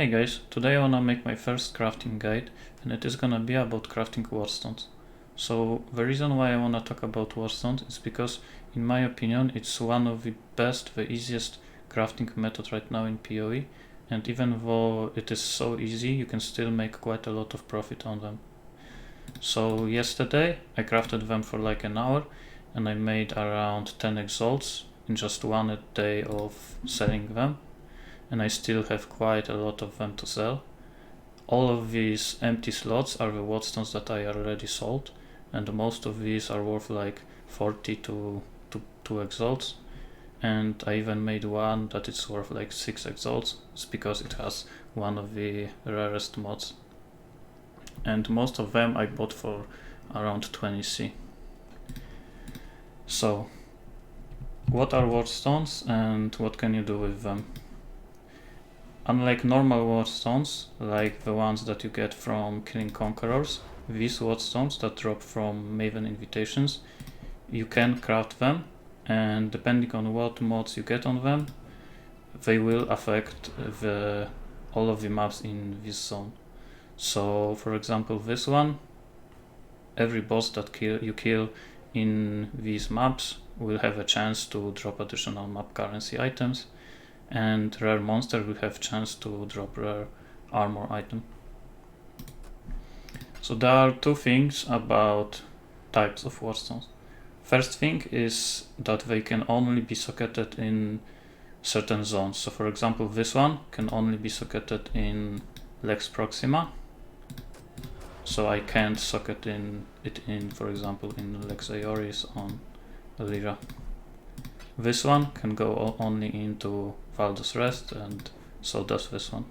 Hey guys, today I wanna make my first crafting guide, and it is gonna be about crafting watchstones. So the reason why I wanna talk about watchstones is because in my opinion it's one of the best, the easiest crafting method right now in PoE, and even though it is so easy, you can still make quite a lot of profit on them. So yesterday I crafted them for like an hour and I made around 10 exalts in just one day of selling them. And I still have quite a lot of them to sell. All of these empty slots are the watchstones that I already sold, and most of these are worth like 40 to 2 exalts. And I even made one that is worth like 6 exalts. It's because it has one of the rarest mods. And most of them I bought for around 20C. So, what are watchstones and what can you do with them? Unlike normal watchstones, like the ones that you get from killing conquerors, these watchstones that drop from Maven invitations, you can craft them, and depending on what mods you get on them, they will affect all of the maps in this zone. So for example, this one, every boss that you kill in these maps will have a chance to drop additional map currency items, and rare monster will have chance to drop rare armor item. So there are two things about types of watchstones. First thing is that they can only be socketed in certain zones. So for example, this one can only be socketed in Lex Proxima. So I can't socket it in, for example, in Lex Aioris on Lyra. This one can go only into Valdos Rest, and so does this one.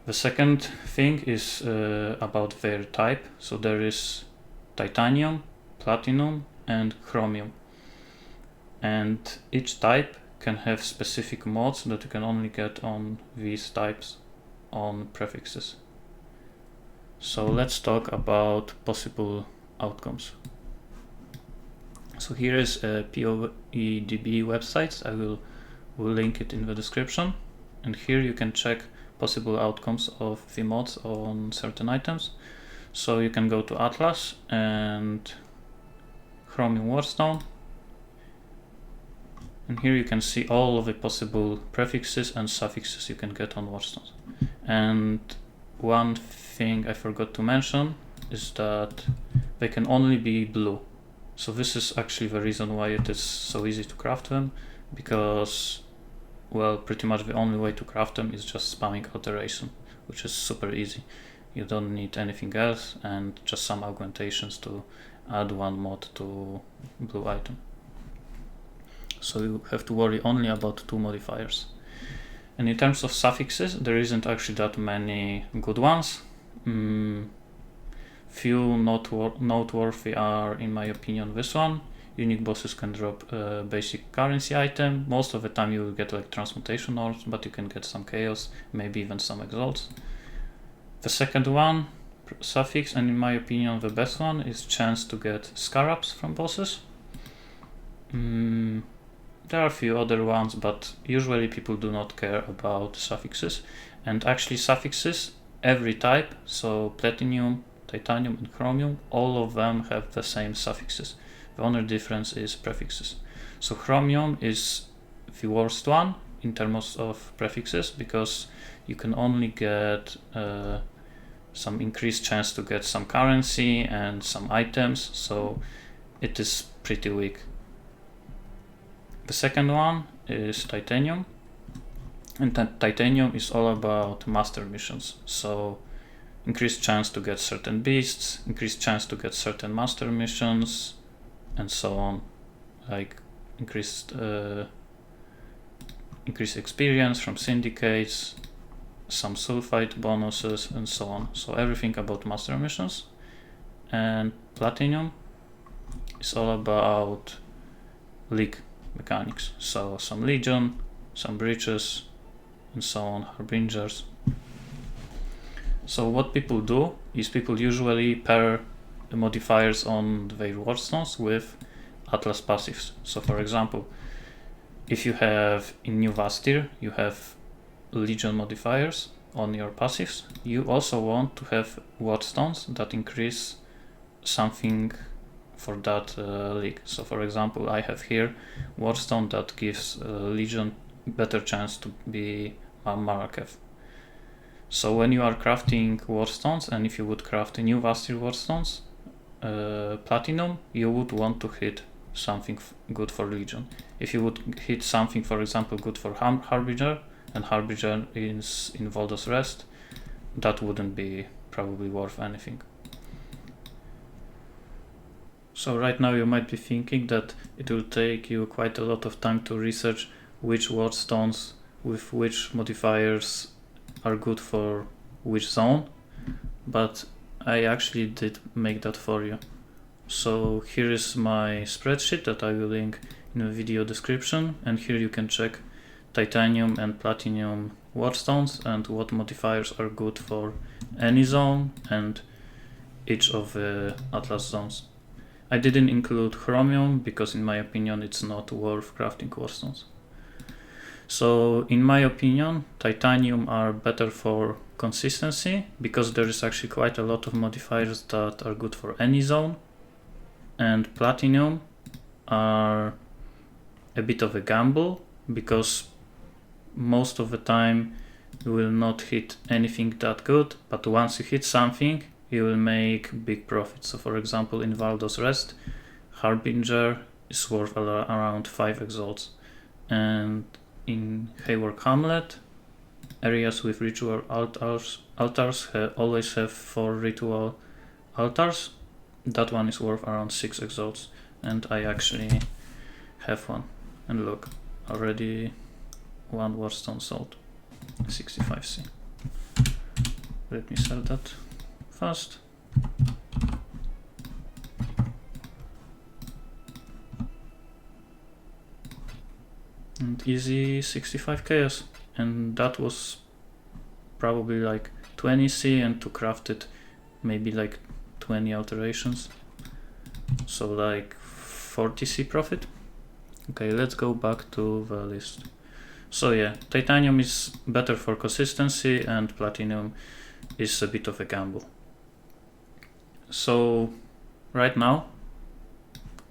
The second thing is about their type. So there is titanium, platinum, and chromium. And each type can have specific mods that you can only get on these types on prefixes. So let's talk about possible outcomes. So here is Poedb websites. I will link it in the description, and here you can check possible outcomes of the mods on certain items. So you can go to Atlas and Chromium Watchstone, and here you can see all of the possible prefixes and suffixes you can get on watchstones. And one thing I forgot to mention is that they can only be blue. So this is actually the reason why it is so easy to craft them, because, well, pretty much the only way to craft them is just spamming alteration, which is super easy. You don't need anything else and just some augmentations to add one mod to blue item. So you have to worry only about 2 modifiers. And in terms of suffixes, there isn't actually that many good ones. Few noteworthy are, in my opinion, this one. Unique bosses can drop a basic currency item. Most of the time you will get like transmutation orbs, but you can get some chaos, maybe even some exalts. The second one, suffix, and in my opinion the best one, is chance to get scarabs from bosses. There are a few other ones, but usually people do not care about suffixes. And actually suffixes, every type, so platinum, titanium and chromium, all of them have the same suffixes. The only difference is prefixes. So chromium is the worst one in terms of prefixes, because you can only get some increased chance to get some currency and some items, so it is pretty weak. The second one is titanium, and titanium is all about master missions. So increased chance to get certain beasts, increased chance to get certain master missions, and so on. Like increased experience from syndicates, some sulfite bonuses, and so on. So everything about master missions. And platinum is all about league mechanics. So some legion, some breaches, and so on, harbingers. So what people do is people usually pair the modifiers on their watchstones with Atlas passives. So for example, if you have in New Vastir, you have Legion modifiers on your passives, you also want to have watchstones that increase something for that league. So for example, I have here watchstone that gives Legion better chance to be a Marakev. So when you are crafting watchstones, and if you would craft a new Vastir watchstones, platinum, you would want to hit something good for Legion. If you would hit something, for example, good for Harbinger, and Harbinger is in Voldos Rest, that wouldn't be probably worth anything. So right now you might be thinking that it will take you quite a lot of time to research which watchstones with which modifiers are good for which zone, but I actually did make that for you. So here is my spreadsheet that I will link in the video description, and here you can check titanium and platinum watchstones and what modifiers are good for any zone and each of the Atlas zones. I didn't include chromium because in my opinion it's not worth crafting watchstones. So in my opinion, titanium are better for consistency because there is actually quite a lot of modifiers that are good for any zone, and platinum are a bit of a gamble because most of the time you will not hit anything that good, but once you hit something you will make big profits. So for example, in Valdos Rest, Harbinger is worth around 5 exalts, and in Haywork Hamlet, areas with ritual altars always have 4 ritual altars. That one is worth around 6 exalts, and I actually have one. And look, already 1 watchstone sold, 65C. Let me sell that fast. And easy 65 chaos, and that was probably like 20C, and to craft it maybe like 20 alterations, so like 40C profit. Okay, let's go back to the list. So yeah, titanium is better for consistency and platinum is a bit of a gamble. So right now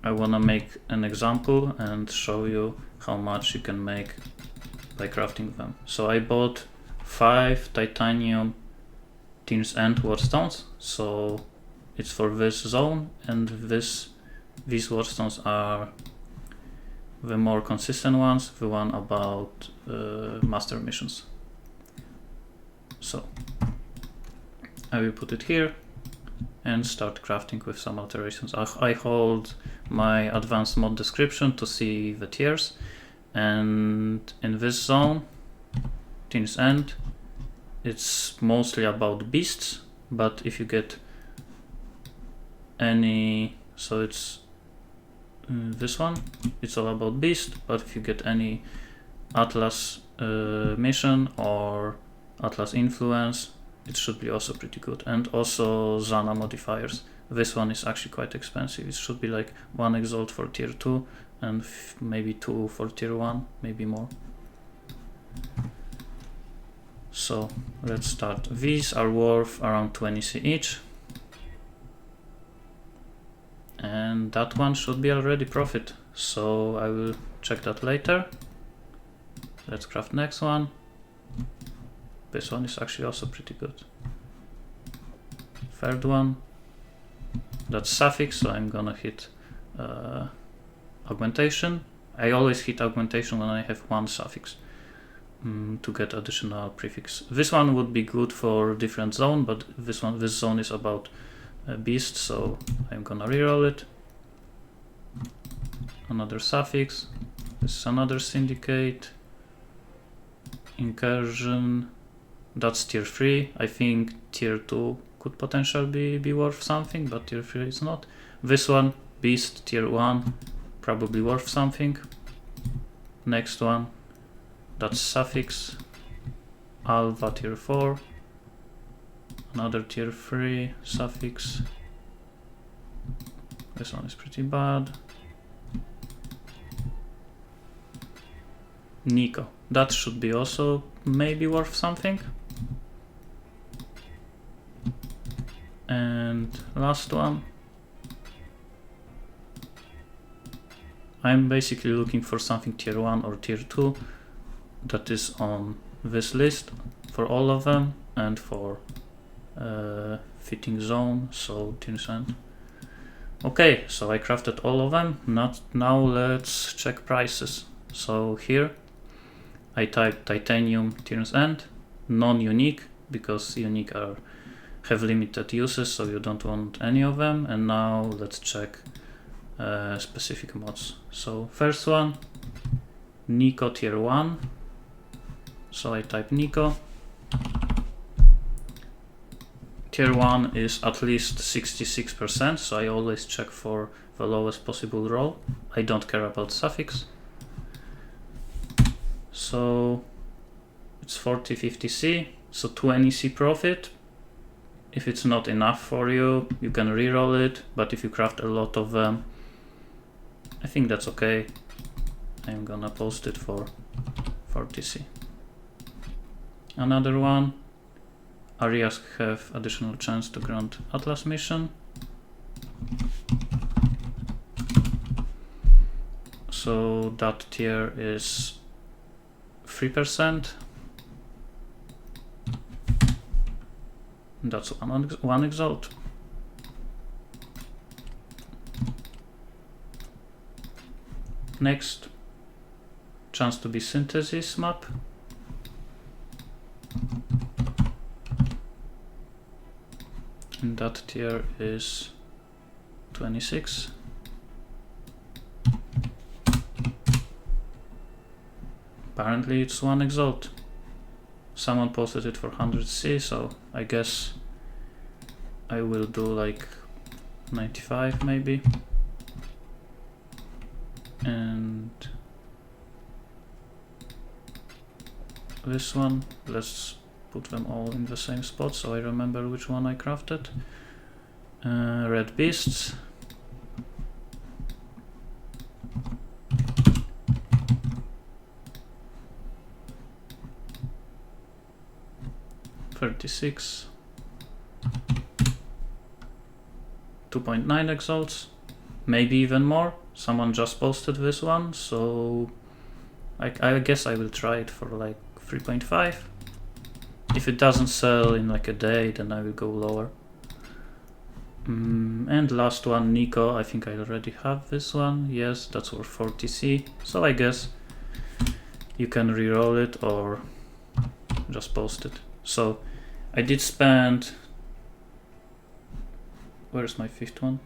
I wanna make an example and show you how much you can make by crafting them. So I bought 5 titanium Team's End watchstones, so it's for this zone, and these watchstones are the more consistent ones, the one about master missions. So I will put it here and start crafting with some alterations. I hold my advanced mod description to see the tiers, and in this zone, Team's End, it's mostly about beasts, but if you get any, so it's this one, it's all about beast, but if you get any Atlas mission or Atlas influence, it should be also pretty good. And also Zana modifiers. This one is actually quite expensive. It should be like 1 exalt for tier 2 and maybe 2 for tier 1, maybe more. So let's start. These are worth around 20C each, and that one should be already profit, so I will check that later. Let's craft next one. This one is actually also pretty good. Third one, that's suffix, so I'm gonna hit augmentation. I always hit augmentation when I have 1 suffix to get additional prefix. This one would be good for different zone, but this zone is about beast, so I'm gonna reroll it. Another suffix. This is another syndicate. Incursion. That's tier 3. I think tier 2 could potentially be worth something, but tier 3 is not. This one, beast, tier 1, probably worth something. Next one, that's suffix. Alva tier 4. Another tier 3 suffix. This one is pretty bad. Nico. That should be also maybe worth something. And last one. I'm basically looking for something tier 1 or tier 2 that is on this list for all of them and for fitting zone, so tiers end. Okay, so I crafted all of them. Now let's check prices. So here I type titanium tiers end, non-unique, because unique have limited uses, so you don't want any of them. And now let's check specific mods. So first one, Nico tier 1. So I type Nico. Tier 1 is at least 66%, so I always check for the lowest possible roll. I don't care about suffix. So it's 40-50C, so 20C profit. If it's not enough for you, you can reroll it, but if you craft a lot of them, I think that's okay. I'm gonna post it for 40C. Another one, areas have additional chance to grant Atlas mission. So that tier is 3%. That's one exalt. Next, chance to be synthesis map. And that tier is 26. Apparently it's one exalt. Someone posted it for 100C, so I guess I will do like 95 maybe. And this one, let's put them all in the same spot so I remember which one I crafted. Red beasts. $36. 2.9 exalts, maybe even more. Someone just posted this one, so I guess I will try it for like 3.5. If it doesn't sell in like a day, then I will go lower. And last one, Nico. I think I already have this one. Yes, that's worth 40C. So I guess you can reroll it or just post it. So I did spend. Where's my fifth one?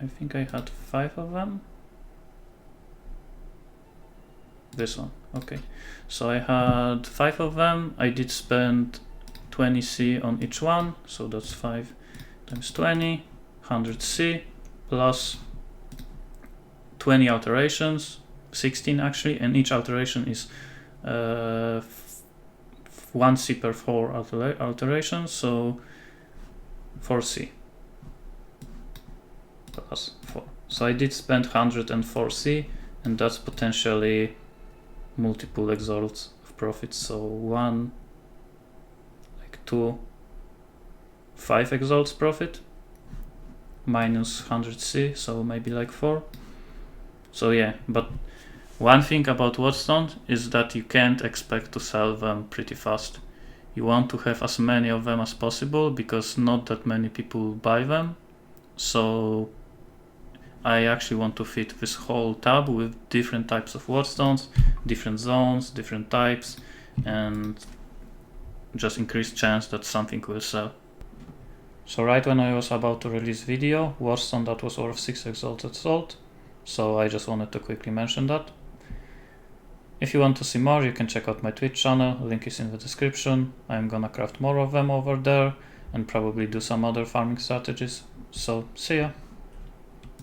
I think I had 5 of them. This one, okay. So I had 5 of them. I did spend 20C on each one, so that's 5 times 20, 100C plus 20 alterations, 16 actually, and each alteration is 1C per 4 alterations, so 4C plus 4. So I did spend 104C, and that's potentially multiple exalts of profits. So 1, like 2, 5 exalts profit minus 100C, so maybe like 4. So yeah, but one thing about Watchstones is that you can't expect to sell them pretty fast. You want to have as many of them as possible because not that many people buy them. So I actually want to fit this whole tab with different types of Watchstones, different zones, different types, and just increase chance that something will sell. So right when I was about to release video, Watchstone that was worth 6 exalts had sold. So I just wanted to quickly mention that. If you want to see more, you can check out my Twitch channel, link is in the description. I'm gonna craft more of them over there and probably do some other farming strategies. So see ya!